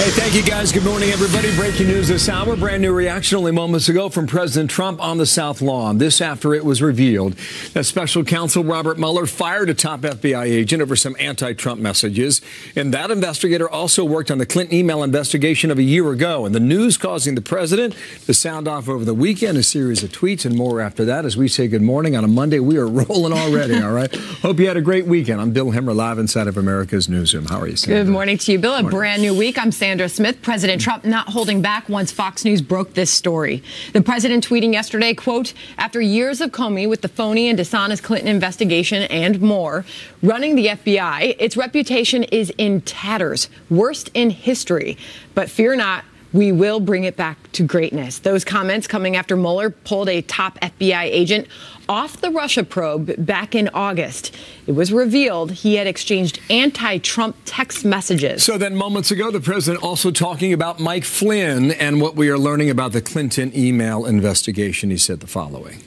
Hey, thank you, guys. Good morning, everybody. Breaking news this hour. Brand new reaction only moments ago from President Trump on the South Lawn. This after it was revealed that special counsel Robert Mueller fired a top FBI agent over some anti-Trump messages. And that investigator also worked on the Clinton email investigation of a year ago. And the news causing the president to sound off over the weekend, a series of tweets and more after that. As we say good morning on a Monday, we are rolling already, all right? Hope you had a great weekend. I'm Bill Hemmer, live inside of America's Newsroom. How are you, Sandra? Good morning to you, Bill. A brand new week. I'm Sandra Smith. President Trump not holding back once Fox News broke this story. The president tweeting yesterday, quote, after years of Comey with the phony and dishonest Clinton investigation and more, running the FBI, its reputation is in tatters, worst in history. But fear not, we will bring it back to greatness. Those comments coming after Mueller pulled a top FBI agent off the Russia probe back in August. It was revealed he had exchanged anti-Trump text messages. So then moments ago, the president also talking about Mike Flynn and what we are learning about the Clinton email investigation. He said the following.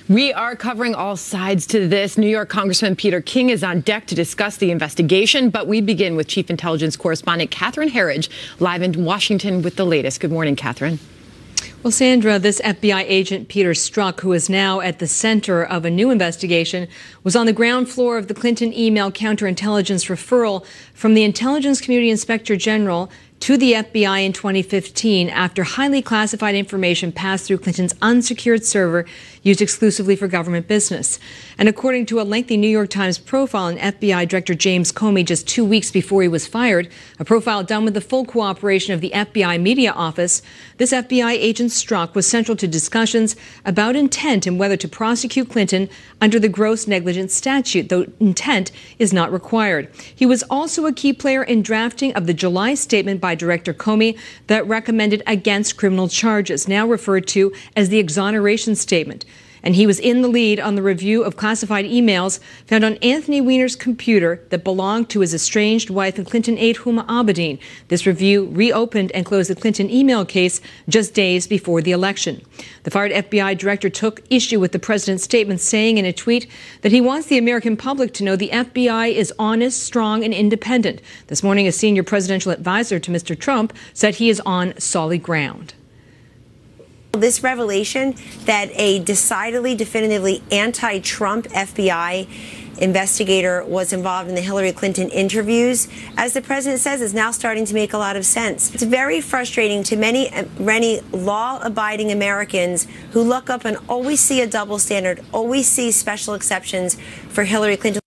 We are covering all sides to this. New York Congressman Peter King is on deck to discuss the investigation, but we begin with Chief Intelligence Correspondent Catherine Herridge, live in Washington with the latest. Good morning, Catherine. Well, Sandra, this FBI agent, Peter Strzok, who is now at the center of a new investigation, was on the ground floor of the Clinton email counterintelligence referral from the Intelligence Community Inspector General to the FBI in 2015 after highly classified information passed through Clinton's unsecured server used exclusively for government business. And according to a lengthy New York Times profile on FBI Director James Comey just 2 weeks before he was fired, a profile done with the full cooperation of the FBI media office, this FBI agent Strzok was central to discussions about intent and whether to prosecute Clinton under the gross negligence statute, though intent is not required. He was also a key player in drafting of the July statement by Director Comey that recommended against criminal charges, now referred to as the exoneration statement. And he was in the lead on the review of classified emails found on Anthony Weiner's computer that belonged to his estranged wife and Clinton aide Huma Abedin. This review reopened and closed the Clinton email case just days before the election. The fired FBI director took issue with the president's statement, saying in a tweet that he wants the American public to know the FBI is honest, strong, and independent. This morning, a senior presidential advisor to Mr. Trump said he is on solid ground. This revelation that a decidedly, definitively anti-Trump FBI investigator was involved in the Hillary Clinton interviews, as the president says, is now starting to make a lot of sense. It's very frustrating to many law-abiding Americans who look up and always see a double standard, always see special exceptions for Hillary Clinton.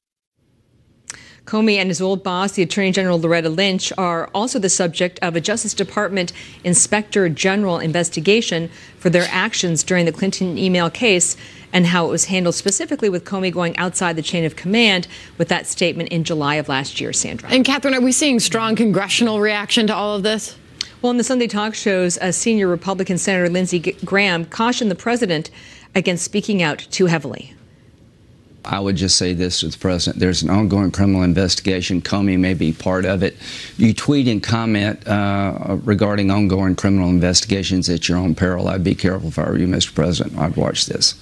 Comey and his old boss, the Attorney General Loretta Lynch, are also the subject of a Justice Department Inspector General investigation for their actions during the Clinton email case and how it was handled, specifically with Comey going outside the chain of command with that statement in July of last year, Sandra. And Catherine, are we seeing strong congressional reaction to all of this? Well, in the Sunday talk shows, senior Republican Senator Lindsey Graham cautioned the president against speaking out too heavily. I would just say this to the president. There's an ongoing criminal investigation. Comey may be part of it. You tweet and comment regarding ongoing criminal investigations at your own peril. I'd be careful if I were you, Mr. President. I'd watch this.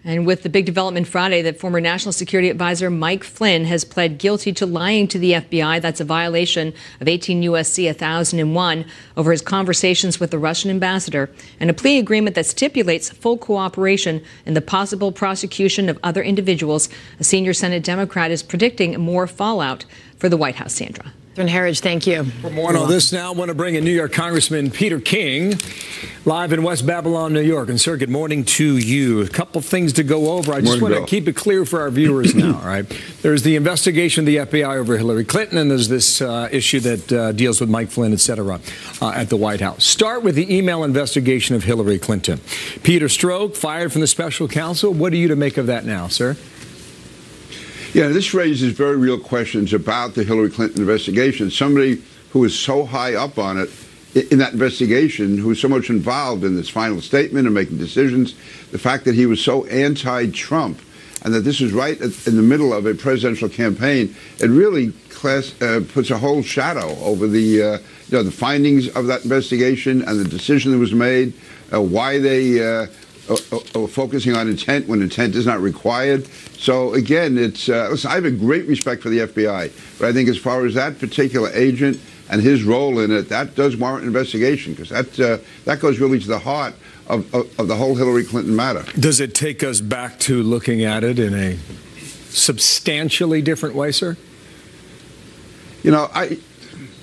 And with the big development Friday that former National Security Advisor Mike Flynn has pled guilty to lying to the FBI. That's a violation of 18 U.S.C. 1001 over his conversations with the Russian ambassador, and a plea agreement that stipulates full cooperation in the possible prosecution of other individuals. A senior Senate Democrat is predicting more fallout for the White House, Sandra. Catherine Herridge, thank you. For more on this now, I want to bring in New York Congressman Peter King, live in West Babylon, New York. And, sir, good morning to you. A couple things to go over. I just want to keep it clear for our viewers now, all right? There's the investigation of the FBI over Hillary Clinton, and there's this issue that deals with Mike Flynn, et cetera, at the White House. Start with the email investigation of Hillary Clinton. Peter Strzok, fired from the special counsel. What are you to make of that now, sir? Yeah, this raises very real questions about the Hillary Clinton investigation. Somebody who is so high up on it in that investigation, who is so much involved in this final statement and making decisions, the fact that he was so anti-Trump and that this is right in the middle of a presidential campaign, it really puts a whole shadow over the findings of that investigation and the decision that was made, why they focusing on intent when intent is not required. So again, listen, I have a great respect for the FBI, but I think as far as that particular agent and his role in it, that does warrant investigation, because that goes really to the heart of the whole Hillary Clinton matter. Does it take us back to looking at it in a substantially different way, sir? You know,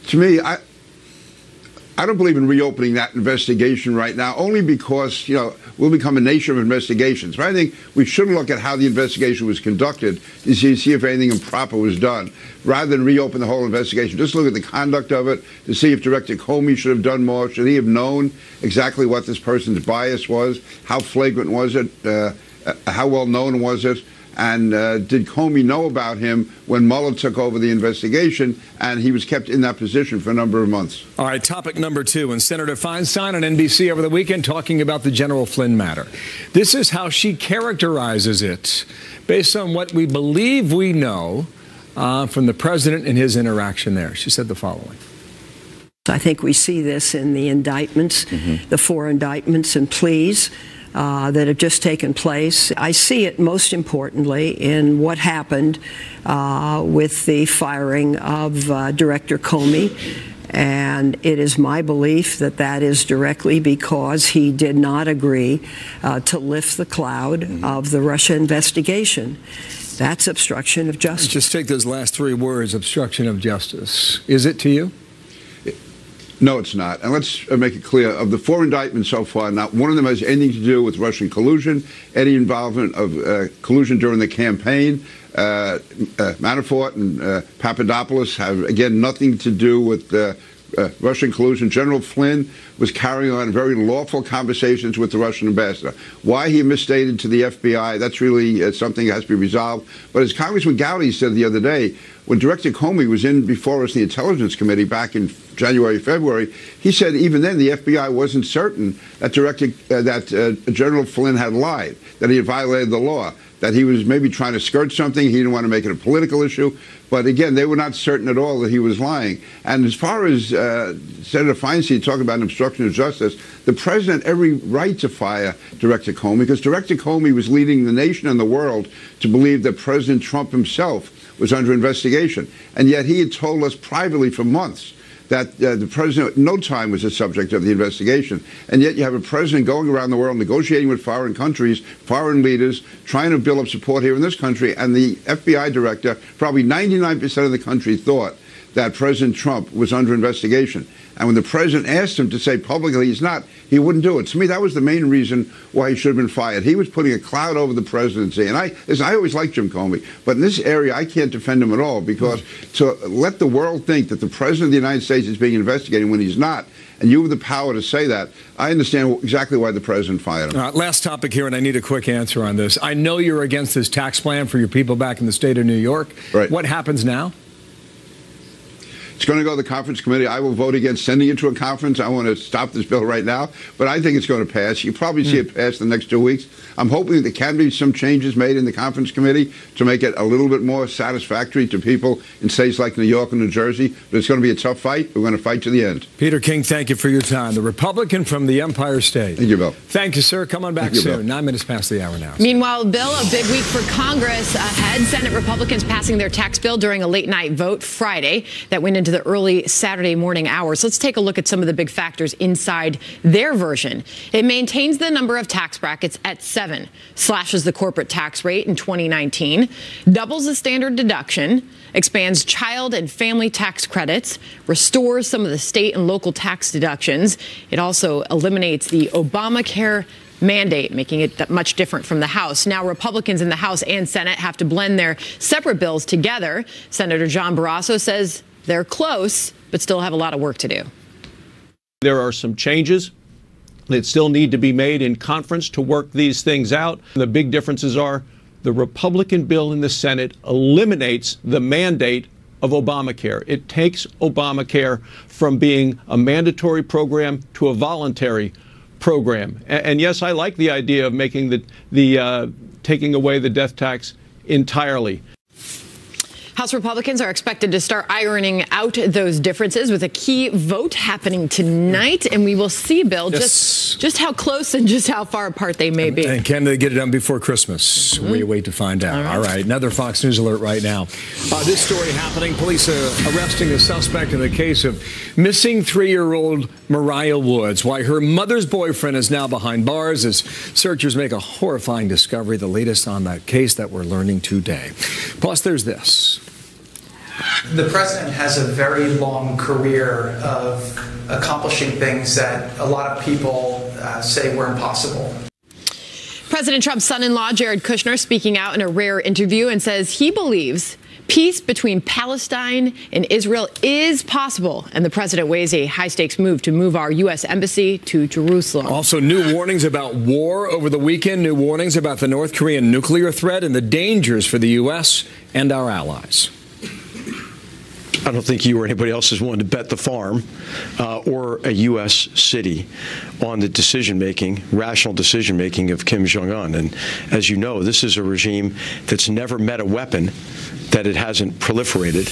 to me, I don't believe in reopening that investigation right now, only because, you know, we'll become a nation of investigations. But I think we should look at how the investigation was conducted to see if anything improper was done, rather than reopen the whole investigation. Just look at the conduct of it to see if Director Comey should have done more. Should he have known exactly what this person's bias was? How flagrant was it? How well known was it? And did Comey know about him when Mueller took over the investigation and he was kept in that position for a number of months? All right, topic number 2. And Senator Feinstein on NBC over the weekend talking about the General Flynn matter. This is how she characterizes it based on what we believe we know from the president and his interaction there. She said the following. I think we see this in the indictments, the 4 indictments and pleas that have just taken place. I see it most importantly in what happened with the firing of Director Comey. And it is my belief that that is directly because he did not agree to lift the cloud of the Russia investigation. That's obstruction of justice. Just take those last 3 words, obstruction of justice. Is it to you? No, it's not. And let's make it clear, of the 4 indictments so far, not one of them has anything to do with Russian collusion, any involvement of collusion during the campaign. Manafort and Papadopoulos have, again, nothing to do with Russian collusion. General Flynn was carrying on very lawful conversations with the Russian ambassador. Why he misstated to the FBI, that's really something that has to be resolved. But as Congressman Gowdy said the other day, when Director Comey was in before us in the Intelligence Committee back in January, February, he said even then the FBI wasn't certain that General Flynn had lied, that he had violated the law, that he was maybe trying to skirt something. He didn't want to make it a political issue. But again, they were not certain at all that he was lying. And as far as Senator Feinstein talking about an obstruction of justice, the president had every right to fire Director Comey, because Director Comey was leading the nation and the world to believe that President Trump himself was under investigation. And yet he had told us privately for months that the president at no time was the subject of the investigation. And yet you have a president going around the world negotiating with foreign countries, foreign leaders, trying to build up support here in this country. And the FBI director, probably 99% of the country, thought that President Trump was under investigation. And when the president asked him to say publicly he's not, he wouldn't do it. To me, that was the main reason why he should have been fired. He was putting a cloud over the presidency. And I always liked Jim Comey, but in this area, I can't defend him at all, because to let the world think that the president of the United States is being investigated when he's not, and you have the power to say that, I understand exactly why the president fired him. Last topic here, and I need a quick answer on this. I know you're against this tax plan for your people back in the state of New York. Right. What happens now? It's going to go to the conference committee. I will vote against sending it to a conference. I want to stop this bill right now, but I think it's going to pass. You'll probably see it pass in the next 2 weeks. I'm hoping that there can be some changes made in the conference committee to make it a little bit more satisfactory to people in states like New York and New Jersey, but it's going to be a tough fight. We're going to fight to the end. Peter King, thank you for your time. The Republican from the Empire State. Thank you, Bill. Thank you, sir. Come on back Thank you, soon. Bill. 9 minutes past the hour now. Meanwhile, Bill, a big week for Congress ahead. Senate Republicans passing their tax bill during a late night vote Friday that went into the early Saturday morning hours. Let's take a look at some of the big factors inside their version. It maintains the number of tax brackets at 7, slashes the corporate tax rate in 2019, doubles the standard deduction, expands child and family tax credits, restores some of the state and local tax deductions. It also eliminates the Obamacare mandate, making it much different from the House. Now, Republicans in the House and Senate have to blend their separate bills together. Senator John Barrasso says they're close, but still have a lot of work to do. There are some changes that still need to be made in conference to work these things out. The big differences are the Republican bill in the Senate eliminates the mandate of Obamacare. It takes Obamacare from being a mandatory program to a voluntary program. And yes, I like the idea of making taking away the death tax entirely. House Republicans are expected to start ironing out those differences with a key vote happening tonight, and we will see, Bill, just how close and just how far apart they may be. And can they get it done before Christmas? We wait to find out. All right, another Fox News alert right now. This story happening, police arresting a suspect in the case of missing 3-year-old Mariah Woods, why her mother's boyfriend is now behind bars as searchers make a horrifying discovery, the latest on that case that we're learning today. Plus, there's this. The president has a very long career of accomplishing things that a lot of people say were impossible. President Trump's son-in-law, Jared Kushner, speaking out in a rare interview and says he believes peace between Palestine and Israel is possible, and the president weighs a high-stakes move to move our U.S. embassy to Jerusalem. Also, new warnings about war over the weekend, new warnings about the North Korean nuclear threat and the dangers for the U.S. and our allies. I don't think you or anybody else is willing to bet the farm or a U.S. city on the decision-making, rational decision-making of Kim Jong-un. And as you know, this is a regime that's never met a weapon that it hasn't proliferated.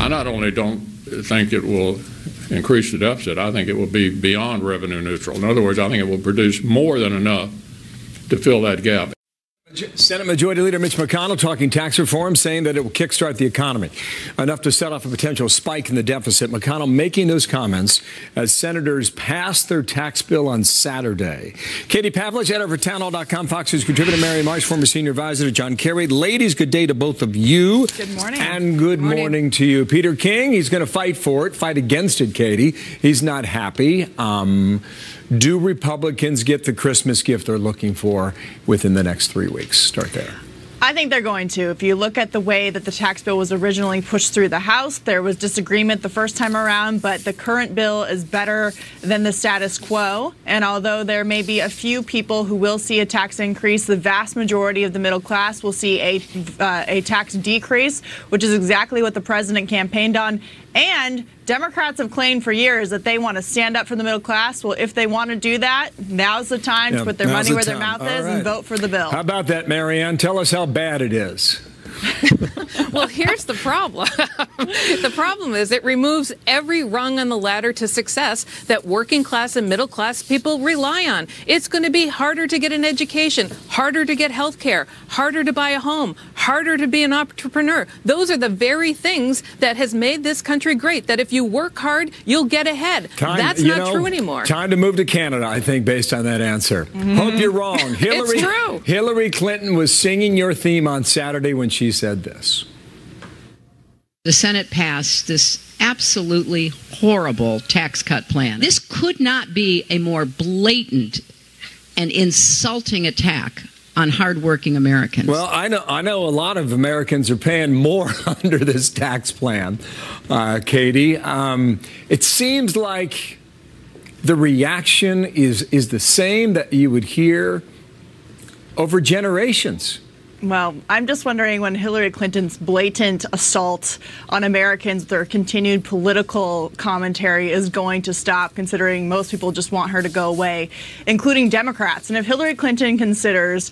I not only don't think it will increase the deficit, I think it will be beyond revenue neutral. In other words, I think it will produce more than enough to fill that gap. Senate Majority Leader Mitch McConnell talking tax reform, saying that it will kickstart the economy, enough to set off a potential spike in the deficit. McConnell making those comments as senators passed their tax bill on Saturday. Katie Pavlich, editor for townhall.com, Fox News contributor, Mary Marsh, former senior advisor to John Kerry. Ladies, good day to both of you. Good morning. And good morning to you. Peter King, he's going to fight for it, fight against it, Katie. He's not happy. Do Republicans get the Christmas gift they're looking for within the next 3 weeks? Start there. I think they're going to. If you look at the way that the tax bill was originally pushed through the House, there was disagreement the first time around, but the current bill is better than the status quo. And although there may be a few people who will see a tax increase, the vast majority of the middle class will see a tax decrease, which is exactly what the president campaigned on. And Democrats have claimed for years that they want to stand up for the middle class. Well, if they want to do that, now's the time to put their money where their mouth is and vote for the bill. How about that, Marianne? Tell us how bad it is. Well, here's the problem. The problem is it removes every rung on the ladder to success that working class and middle class people rely on. It's going to be harder to get an education, harder to get health care, harder to buy a home, harder to be an entrepreneur. Those are the very things that has made this country great, that if you work hard, you'll get ahead. That's not true anymore. Time to move to Canada, I think, based on that answer. Hope you're wrong. It's true. Hillary Clinton was singing your theme on Saturday when she said this. The Senate passed this absolutely horrible tax cut plan. This could not be a more blatant and insulting attack on hardworking Americans. Well, I know a lot of Americans are paying more under this tax plan, Katie. It seems like the reaction is the same that you would hear over generations. Well, I'm just wondering when Hillary Clinton's blatant assault on Americans, their continued political commentary is going to stop, considering most people just want her to go away, including Democrats. And if Hillary Clinton considers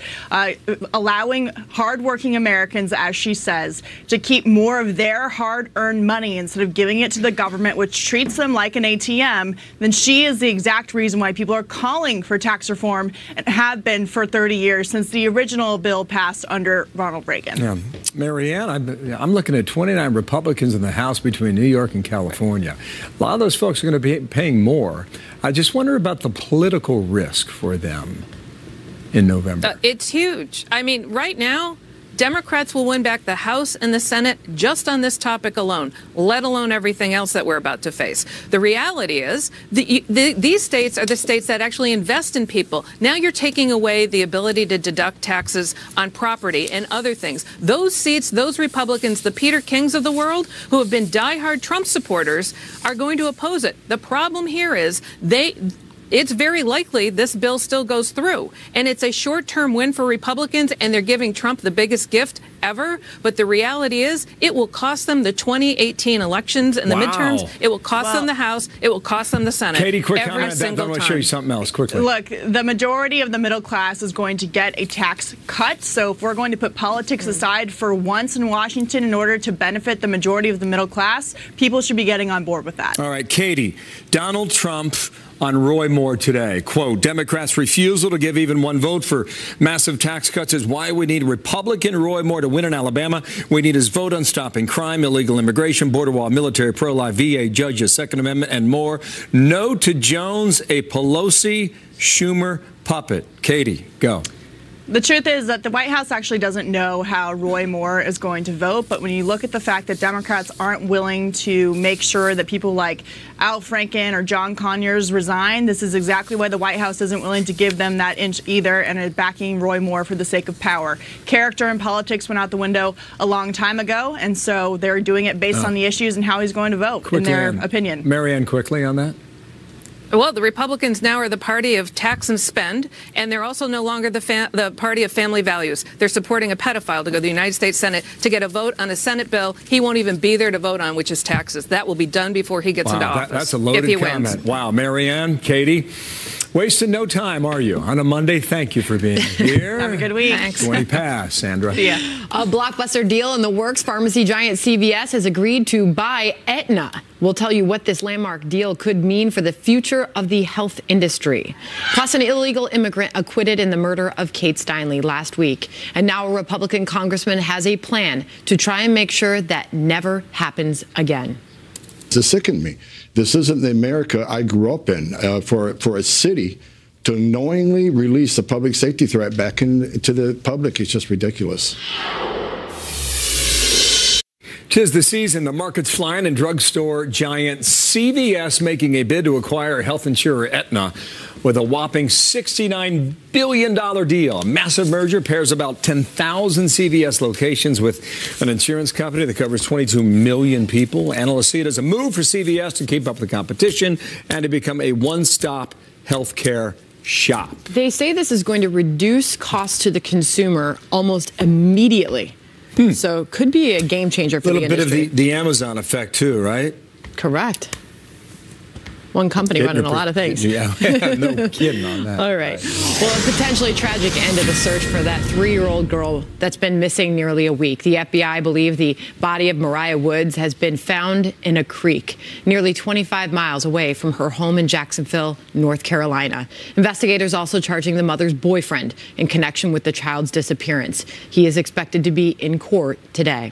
allowing hardworking Americans, as she says, to keep more of their hard-earned money instead of giving it to the government, which treats them like an ATM, then she is the exact reason why people are calling for tax reform and have been for 30 years since the original bill passed under Ronald Reagan. Yeah. Marianne, I'm looking at 29 Republicans in the House between New York and California. A lot of those folks are going to be paying more. I just wonder about the political risk for them in November. It's huge. I mean, right now, Democrats will win back the House and the Senate just on this topic alone, let alone everything else that we're about to face. The reality is these states are the states that actually invest in people. Now you're taking away the ability to deduct taxes on property and other things. Those seats, those Republicans, the Peter Kings of the world, who have been diehard Trump supporters, are going to oppose it. The problem here is it's very likely this bill still goes through. And it's a short-term win for Republicans, and they're giving Trump the biggest gift ever. But the reality is it will cost them the 2018 elections and the midterms. It will cost them the House. It will cost them the Senate. Katie, quick every comment. Then I want to show you something else quickly. Look, the majority of the middle class is going to get a tax cut. So if we're going to put politics aside for once in Washington in order to benefit the majority of the middle class, people should be getting on board with that. All right, Katie, Donald Trump on Roy Moore today, quote, Democrats' refusal to give even one vote for massive tax cuts is why we need Republican Roy Moore to win in Alabama. We need his vote on stopping crime, illegal immigration, border wall, military, pro-life, VA, judges, Second Amendment, and more. No to Jones, a Pelosi, Schumer puppet. Katie, go. The truth is that the White House actually doesn't know how Roy Moore is going to vote. But when you look at the fact that Democrats aren't willing to make sure that people like Al Franken or John Conyers resign, this is exactly why the White House isn't willing to give them that inch either and is backing Roy Moore for the sake of power. Character and politics went out the window a long time ago, and so they're doing it based on the issues and how he's going to vote, in their opinion. Marianne, quickly on that. Well, the Republicans now are the party of tax and spend, and they're also no longer the party of family values. They're supporting a pedophile to go to the United States Senate to get a vote on a Senate bill he won't even be there to vote on, which is taxes. That will be done before he gets into office. That's a loaded comment. Wow, Marianne, Katie, wasting no time, are you? On a Monday, thank you for being here. Have a good week. Thanks. 20 past, Sandra. Yeah. A blockbuster deal in the works. Pharmacy giant CVS has agreed to buy Aetna. We'll tell you what this landmark deal could mean for the future of the health industry. Plus, an illegal immigrant acquitted in the murder of Kate Steinle last week. And now a Republican congressman has a plan to try and make sure that never happens again. It sickened me. This isn't the America I grew up in. For a city to knowingly release the public safety threat back into the public is just ridiculous. 'Tis the season, the market's flying, and drugstore giant CVS making a bid to acquire health insurer Aetna with a whopping $69 billion deal. A massive merger pairs about 10,000 CVS locations with an insurance company that covers 22 million people. Analysts see it as a move for CVS to keep up with the competition and to become a one-stop healthcare shop. They say this is going to reduce costs to the consumer almost immediately. So could be a game changer for the industry. A little bit of the Amazon effect too, right? Correct. One company running a lot of things. Yeah, no kidding on that. All right. Well, a potentially tragic end to the search for that 3-year-old girl that's been missing nearly a week. The FBI believe the body of Mariah Woods has been found in a creek nearly 25 miles away from her home in Jacksonville, North Carolina. Investigators also charging the mother's boyfriend in connection with the child's disappearance. He is expected to be in court today.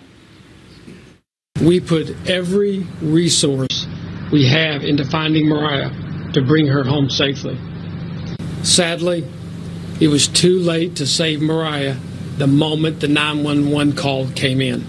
We put every resource we have into finding Mariah to bring her home safely. Sadly, it was too late to save Mariah the moment the 911 call came in.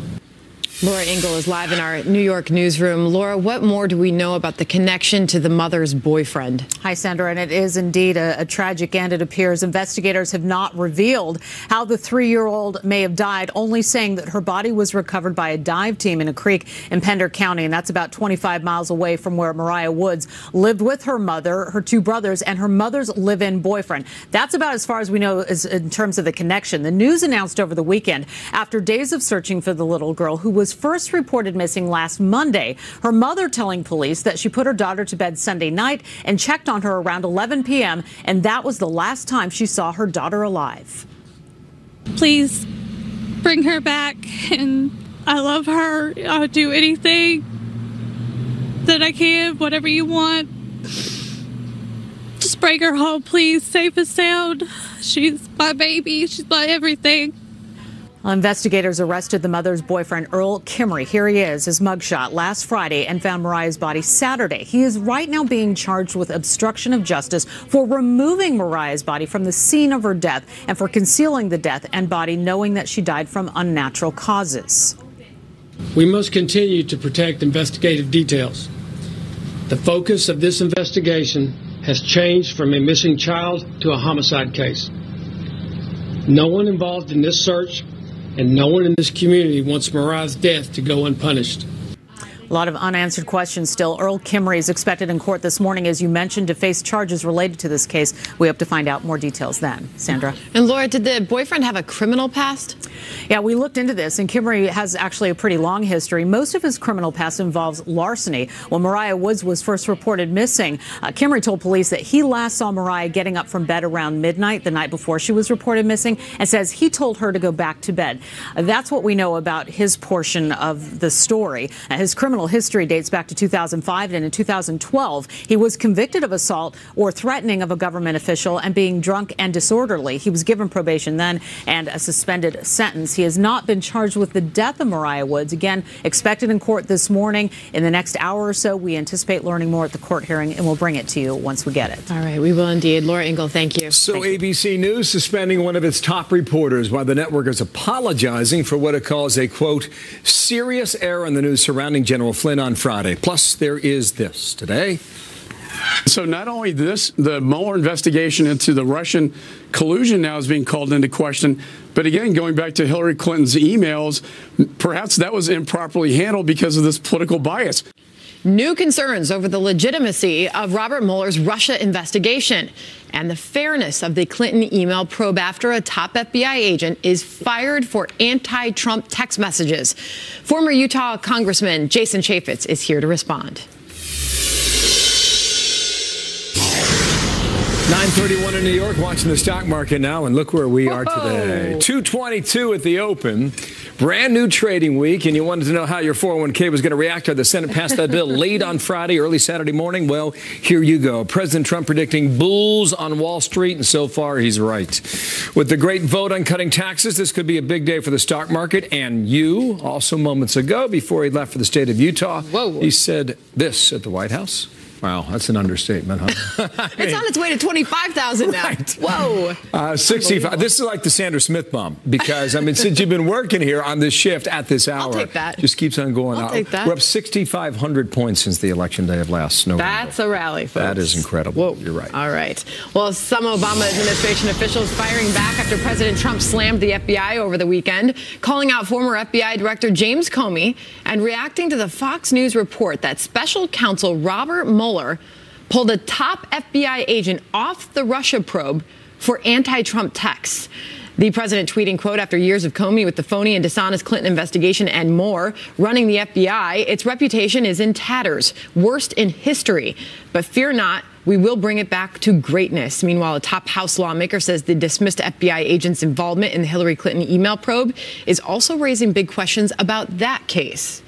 Laura Engel is live in our New York newsroom. Laura, what more do we know about the connection to the mother's boyfriend? Hi, Sandra, and it is indeed a tragic end. It appears investigators have not revealed how the 3-year-old may have died, only saying that her body was recovered by a dive team in a creek in Pender County, and that's about 25 miles away from where Mariah Woods lived with her mother, her 2 brothers, and her mother's live-in boyfriend. That's about as far as we know in terms of the connection. The news announced over the weekend, after days of searching for the little girl who was first reported missing last Monday, her mother telling police that she put her daughter to bed Sunday night and checked on her around 11 p.m., and that was the last time she saw her daughter alive. Please bring her back, and I love her. I'll do anything that I can, whatever you want. Just bring her home, please, safe and sound. She's my baby. She's my everything. Investigators arrested the mother's boyfriend, Earl Kimmery. Here he is, his mugshot, last Friday, and found Mariah's body Saturday. He is right now being charged with obstruction of justice for removing Mariah's body from the scene of her death and for concealing the death and body, knowing that she died from unnatural causes. We must continue to protect investigative details. The focus of this investigation has changed from a missing child to a homicide case. No one involved in this search and no one in this community wants Mariah's death to go unpunished. A lot of unanswered questions still. Earl Kimmerer is expected in court this morning, as you mentioned, to face charges related to this case. We hope to find out more details then. Sandra. And Laura, did the boyfriend have a criminal past? Yeah, we looked into this, and Kimmerer has actually a pretty long history. Most of his criminal past involves larceny. When Mariah Woods was first reported missing, Kimmerer told police that he last saw Mariah getting up from bed around midnight the night before she was reported missing, and says he told her to go back to bed. That's what we know about his portion of the story. His criminal history dates back to 2005, and in 2012, he was convicted of assault or threatening of a government official and being drunk and disorderly. He was given probation then and a suspended sentence. He has not been charged with the death of Mariah Woods. Again, expected in court this morning. In the next hour or so, we anticipate learning more at the court hearing, and we'll bring it to you once we get it. All right, we will indeed. Laura Ingle, thank you. So ABC News suspending one of its top reporters while the network is apologizing for what it calls a, quote, serious error in the news surrounding General Flynn on Friday. Plus, there is this today. So not only this, the Mueller investigation into the Russian collusion now is being called into question, but again, going back to Hillary Clinton's emails, perhaps that was improperly handled because of this political bias. New concerns over the legitimacy of Robert Mueller's Russia investigation and the fairness of the Clinton email probe after a top FBI agent is fired for anti-Trump text messages. Former Utah Congressman Jason Chaffetz is here to respond. 9:31 in New York, watching the stock market now, and look where we are today. 222 at the open. Brand new trading week, and you wanted to know how your 401k was going to react to the Senate passed that bill late on Friday, early Saturday morning. Well, here you go. President Trump predicting bulls on Wall Street, and so far he's right. With the great vote on cutting taxes, this could be a big day for the stock market and you. Also moments ago, before he left for the state of Utah, he said this at the White House. Wow, that's an understatement, huh? It's on its way to 25,000 now. Right. Whoa. 65. This is like the Sandra Smith bomb because, I mean, since you've been working here on this shift at this hour, I'll take that. Just keeps on going. I'll take that. We're up 6,500 points since the election day of last November. That's a rally, folks. That is incredible. Whoa. You're right. All right. Well, some Obama administration officials firing back after President Trump slammed the FBI over the weekend, calling out former FBI Director James Comey and reacting to the Fox News report that special counsel Robert Mueller pulled a top FBI agent off the Russia probe for anti-Trump texts. The president tweeting, quote, after years of Comey with the phony and dishonest Clinton investigation and more running the FBI, its reputation is in tatters, worst in history. But fear not, we will bring it back to greatness. Meanwhile, a top House lawmaker says the dismissed FBI agent's involvement in the Hillary Clinton email probe is also raising big questions about that case.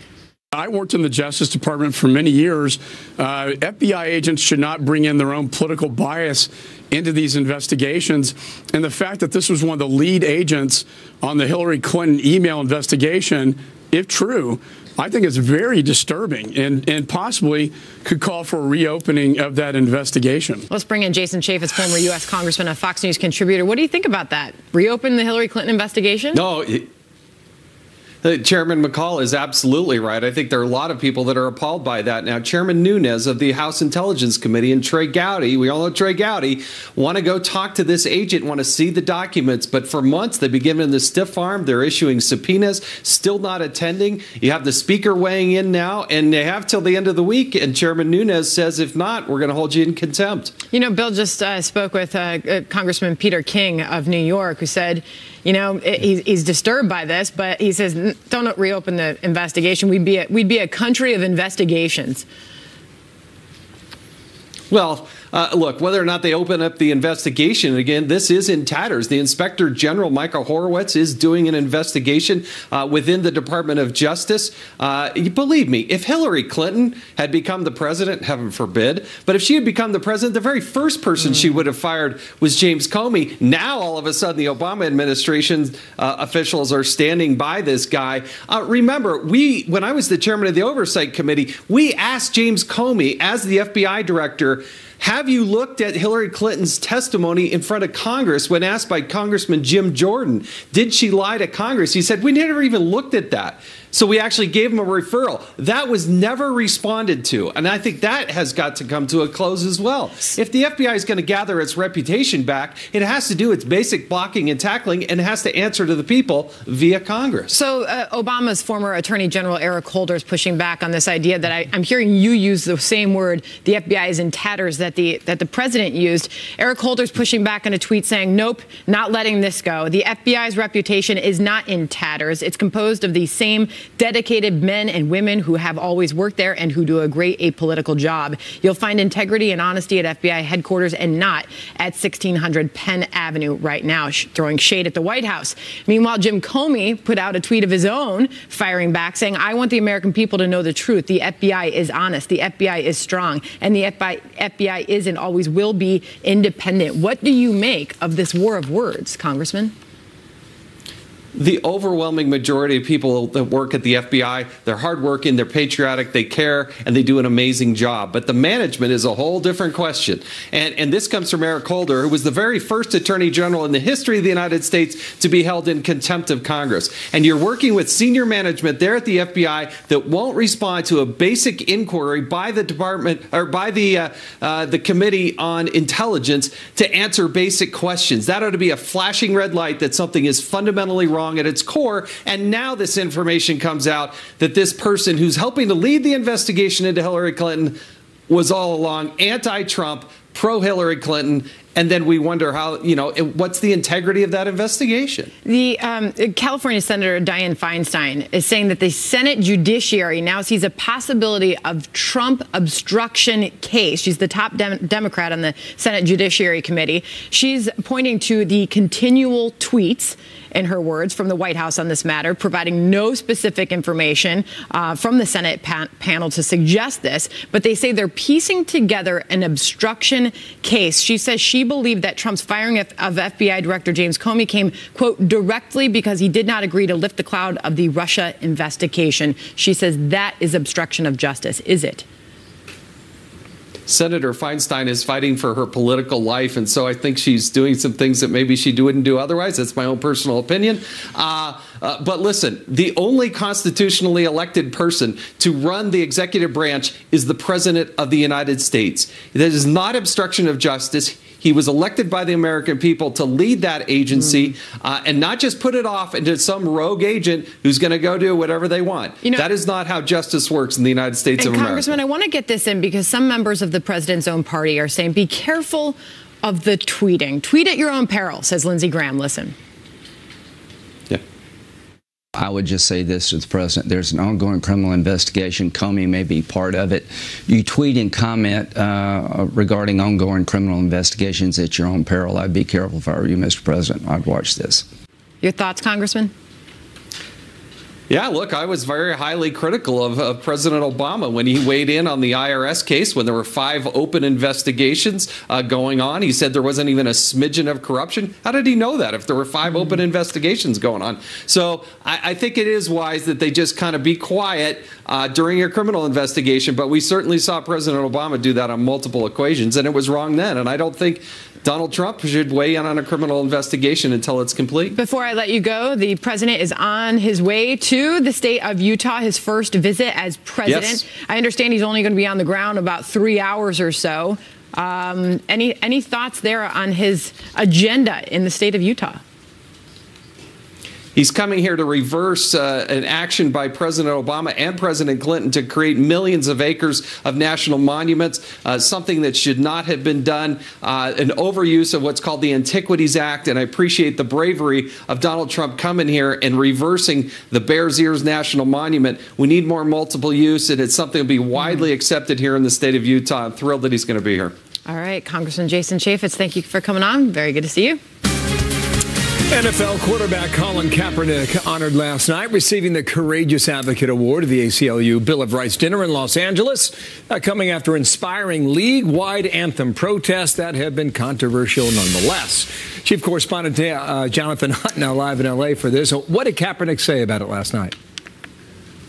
I worked in the Justice Department for many years. FBI agents should not bring in their own political bias into these investigations. And the fact that this was one of the lead agents on the Hillary Clinton email investigation, if true, I think it's very disturbing and possibly could call for a reopening of that investigation. Let's bring in Jason Chaffetz, former U.S. Congressman, a Fox News contributor. What do you think about that? Reopen the Hillary Clinton investigation? No. Chairman McCall is absolutely right. I think there are a lot of people that are appalled by that. Now, Chairman Nunes of the House Intelligence Committee and Trey Gowdy, we all know Trey Gowdy, want to go talk to this agent, want to see the documents. But for months, they've been given the stiff arm. They're issuing subpoenas, still not attending. You have the speaker weighing in now, and they have till the end of the week. And Chairman Nunes says, if not, we're going to hold you in contempt. You know, Bill just spoke with Congressman Peter King of New York, who said, you know, he's disturbed by this, but he says, don't reopen the investigation. We'd be a country of investigations. Well, look, whether or not they open up the investigation, again, this is in tatters. The Inspector General, Michael Horowitz, is doing an investigation within the Department of Justice. Believe me, if Hillary Clinton had become the president, heaven forbid, but if she had become the president, the very first person she would have fired was James Comey. Now, all of a sudden, the Obama administration officials are standing by this guy. Remember, when I was the chairman of the Oversight Committee, we asked James Comey, as the FBI director, Have you looked at Hillary Clinton's testimony in front of Congress when asked by Congressman Jim Jordan, did she lie to Congress? He said, we never even looked at that. So we actually gave him a referral. That was never responded to. And I think that has got to come to a close as well. If the FBI is going to gather its reputation back, it has to do its basic blocking and tackling, and it has to answer to the people via Congress. So Obama's former Attorney General Eric Holder is pushing back on this idea that I'm hearing you use the same word, the FBI is in tatters, that the president used. Eric Holder's pushing back on a tweet saying, nope, not letting this go. The FBI's reputation is not in tatters. It's composed of the same dedicated men and women who have always worked there and who do a great apolitical job. You'll find integrity and honesty at FBI headquarters and not at 1600 Penn Avenue right now, throwing shade at the White House. Meanwhile, Jim Comey put out a tweet of his own, firing back, saying, I want the American people to know the truth. The FBI is honest. The FBI is strong. And the FBI is and always will be independent. What do you make of this war of words, Congressman? The overwhelming majority of people that work at the FBI, they're hardworking, they're patriotic, they care, and they do an amazing job. But the management is a whole different question. And this comes from Eric Holder, who was the very first Attorney General in the history of the United States to be held in contempt of Congress. And you're working with senior management there at the FBI that won't respond to a basic inquiry by the department or by the Committee on Intelligence to answer basic questions. That ought to be a flashing red light that something is fundamentally wrong at its core. And now this information comes out that this person who's helping to lead the investigation into Hillary Clinton was all along anti-Trump, pro-Hillary Clinton. And then we wonder how, what's the integrity of that investigation? The California Senator Dianne Feinstein is saying that the Senate Judiciary now sees a possibility of Trump obstruction case. She's the top Democrat on the Senate Judiciary Committee. She's pointing to the continual tweets, in her words, from the White House on this matter, providing no specific information from the Senate panel to suggest this. But they say they're piecing together an obstruction case. She says she believed that Trump's firing of FBI Director James Comey came, quote, directly because he did not agree to lift the cloud of the Russia investigation. She says that is obstruction of justice. Is it? Senator Feinstein is fighting for her political life, and so I think she's doing some things that maybe she wouldn't do otherwise. That's my own personal opinion. But listen, the only constitutionally elected person to run the executive branch is the President of the United States. That is not obstruction of justice. He was elected by the American people to lead that agency and not just put it off into some rogue agent who's going to go do whatever they want. That is not how justice works in the United States of America. Congressman, I want to get this in because some members of the president's own party are saying, be careful of the tweeting. Tweet at your own peril, says Lindsey Graham. Listen. I would just say this to the president. There's an ongoing criminal investigation. Comey may be part of it. You tweet and comment regarding ongoing criminal investigations at your own peril. I'd be careful if I were you, Mr. President. I'd watch this. Your thoughts, Congressman? Yeah, look, I was very highly critical of President Obama when he weighed in on the IRS case when there were 5 open investigations going on. He said there wasn't even a smidgen of corruption. How did he know that if there were 5 open investigations going on? So I think it is wise that they just kind of be quiet during a criminal investigation. But we certainly saw President Obama do that on multiple occasions, and it was wrong then. And I don't think Donald Trump should weigh in on a criminal investigation until it's complete. Before I let you go, the president is on his way to the state of Utah, his first visit as president. Yes. I understand he's only going to be on the ground about 3 hours or so. Any thoughts there on his agenda in the state of Utah? He's coming here to reverse an action by President Obama and President Clinton to create millions of acres of national monuments, something that should not have been done, an overuse of what's called the Antiquities Act. And I appreciate the bravery of Donald Trump coming here and reversing the Bears Ears National Monument. We need more multiple use, and it's something that will be widely accepted here in the state of Utah. I'm thrilled that he's going to be here. All right, Congressman Jason Chaffetz, thank you for coming on. Very good to see you. NFL quarterback Colin Kaepernick honored last night, receiving the Courageous Advocate Award of the ACLU Bill of Rights dinner in Los Angeles, coming after inspiring league-wide anthem protests that have been controversial nonetheless. Chief Correspondent Jonathan Hunt now live in L.A. for this. What did Kaepernick say about it last night?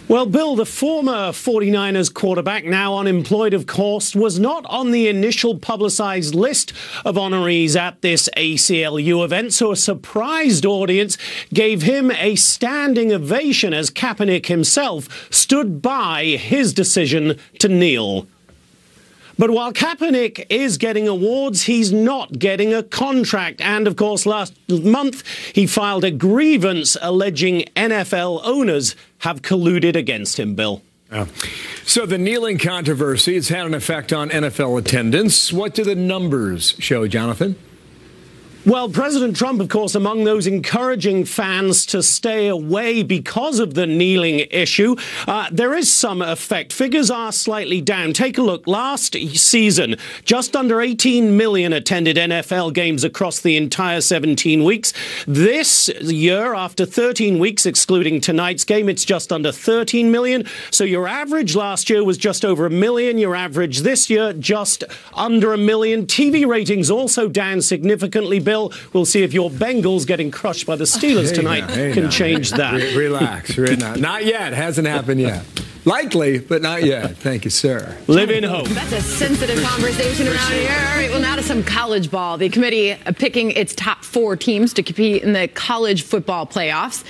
Well, Bill, the former 49ers quarterback, now unemployed, of course, was not on the initial publicized list of honorees at this ACLU event, so a surprised audience gave him a standing ovation as Kaepernick himself stood by his decision to kneel. But while Kaepernick is getting awards, he's not getting a contract. And, of course, last month he filed a grievance alleging NFL owners have colluded against him, Bill. So the kneeling controversy has had an effect on NFL attendance. What do the numbers show, Jonathan? Well, President Trump, of course, among those encouraging fans to stay away because of the kneeling issue. There is some effect. Figures are slightly down. Take a look. Last season, just under 18 million attended NFL games across the entire 17 weeks. This year, after 13 weeks, excluding tonight's game, it's just under 13 million. So your average last year was just over 1 million. Your average this year, just under 1 million. TV ratings also down significantly, Bill. We'll see if your Bengals getting crushed by the Steelers tonight can change that. Relax. Not yet. Hasn't happened yet. Likely, but not yet. Thank you, sir. Live in hope. That's a sensitive conversation around here. All right, well, now to some college ball. The committee picking its top 4 teams to compete in the college football playoffs.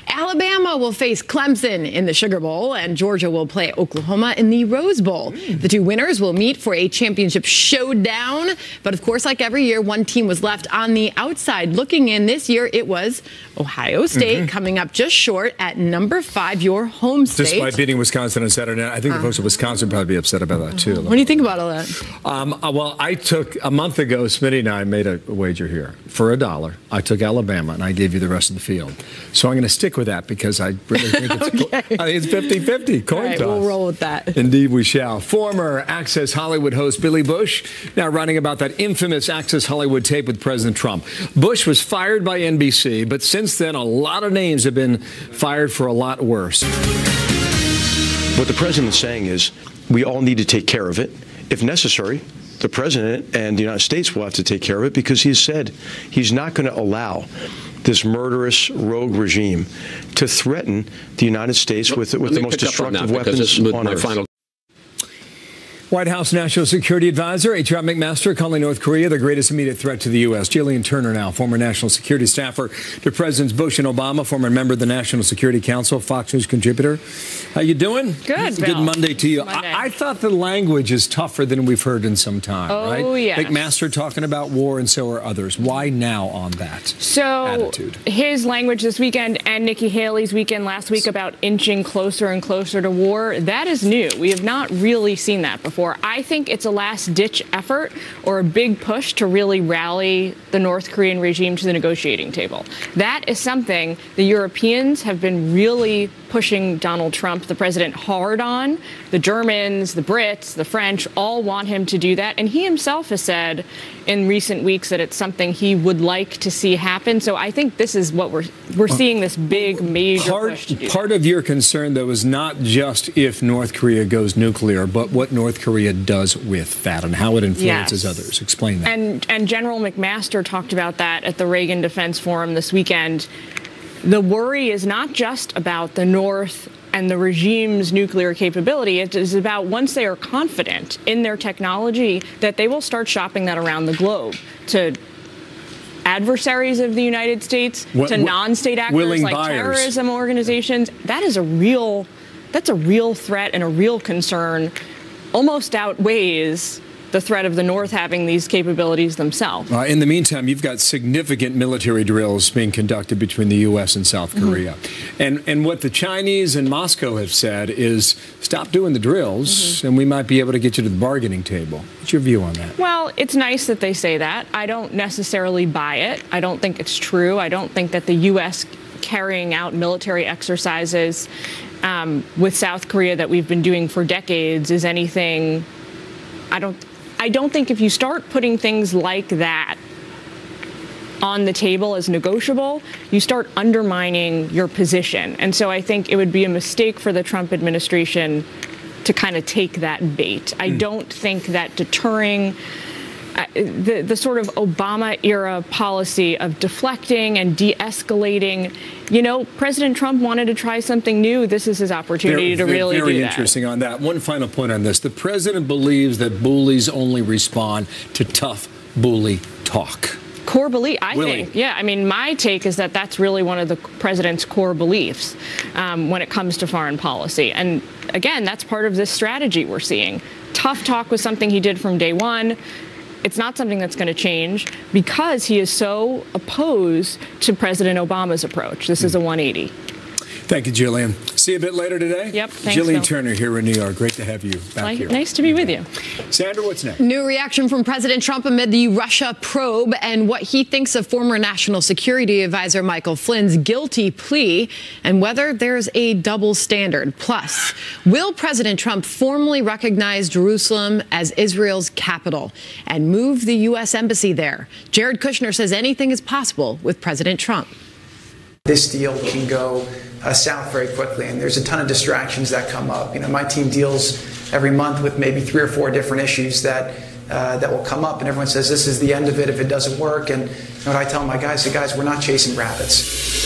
Alabama will face Clemson in the Sugar Bowl, and Georgia will play Oklahoma in the Rose Bowl. The 2 winners will meet for a championship showdown. But, of course, like every year, one team was left on the outside looking in. This year, it was Ohio State coming up just short at number 5, your home state. Despite beating Wisconsin on Saturday night. I think the folks at Wisconsin would probably be upset about that, too. What do you think about all that? Well, I took, a month ago, Smitty and I made a wager here. For $1, I took Alabama, and I gave you the rest of the field. So I'm going to stick with that because I really think it's, I think it's 50-50. Coin toss. We'll roll with that. Indeed we shall. Former Access Hollywood host Billy Bush now writing about that infamous Access Hollywood tape with President Trump. Bush was fired by NBC, but since then, a lot of names have been fired for a lot worse. What the president's saying is we all need to take care of it. If necessary, the president and the United States will have to take care of it because he said he's not going to allow this murderous rogue regime to threaten the United States with the most destructive weapons on earth. White House National Security Advisor H.R. McMaster calling North Korea the greatest immediate threat to the U.S. Jillian Turner now, former national security staffer to Presidents Bush and Obama, former member of the National Security Council, Fox News contributor. How you doing? Good, Good Monday to you. I thought the language is tougher than we've heard in some time, right? Oh, yes. McMaster talking about war, and so are others. Why now on that attitude? His language this weekend and Nikki Haley's weekend last week about inching closer and closer to war, that is new. We have not really seen that before. I think it's a last-ditch effort or a big push to really rally the North Korean regime to the negotiating table. That is something the Europeans have been really pushing Donald Trump, the president, hard on. The Germans, the Brits, the French all want him to do that. And he himself has said in recent weeks that it's something he would like to see happen. So I think this is what we're seeing, this big, major push to do that. Part of your concern, though, is not just if North Korea goes nuclear, but what North Korea does with that and how it influences others. Explain that. And General McMaster talked about that at the Reagan Defense Forum this weekend. The worry is not just about the North and the regime's nuclear capability. It is about once they are confident in their technology that they will start shopping that around the globe to adversaries of the United States, to non-state actors like terrorism organizations. That is that's a real threat and a real concern. Almost outweighs the threat of the North having these capabilities themselves. In the meantime, you've got significant military drills being conducted between the U.S. and South Korea. And what the Chinese and Moscow have said is stop doing the drills and we might be able to get you to the bargaining table. What's your view on that? Well, it's nice that they say that. I don't necessarily buy it. I don't think it's true. I don't think that the U.S. carrying out military exercises with South Korea that we've been doing for decades is anything. I don't think if you start putting things like that on the table as negotiable, you start undermining your position. And so I think it would be a mistake for the Trump administration to kind of take that bait. I don't think that deterring the sort of Obama-era policy of deflecting and de-escalating. You know, President Trump wanted to try something new. This is his opportunity to really do that. Very interesting on that. One final point on this. The president believes that bullies only respond to tough bully talk. Core belief, I think. Yeah, I mean, my take is that that's really one of the president's core beliefs when it comes to foreign policy. And again, that's part of this strategy we're seeing. Tough talk was something he did from day one. It's not something that's going to change because he is so opposed to President Obama's approach. This is a 180. Thank you, Jillian. See you a bit later today. Yep. Thanks, Jillian Phil. Turner here in New York. Great to have you back here. Nice to be with you. Sandra, what's next? New reaction from President Trump amid the Russia probe and what he thinks of former National Security Advisor Michael Flynn's guilty plea and whether there's a double standard. Plus, will President Trump formally recognize Jerusalem as Israel's capital and move the U.S. embassy there? Jared Kushner says anything is possible with President Trump. This deal can go south very quickly, and there's a ton of distractions that come up. You know, my team deals every month with maybe 3 or 4 different issues that will come up, and everyone says this is the end of it if it doesn't work. And you know what I tell my guys? I say, guys, we're not chasing rabbits.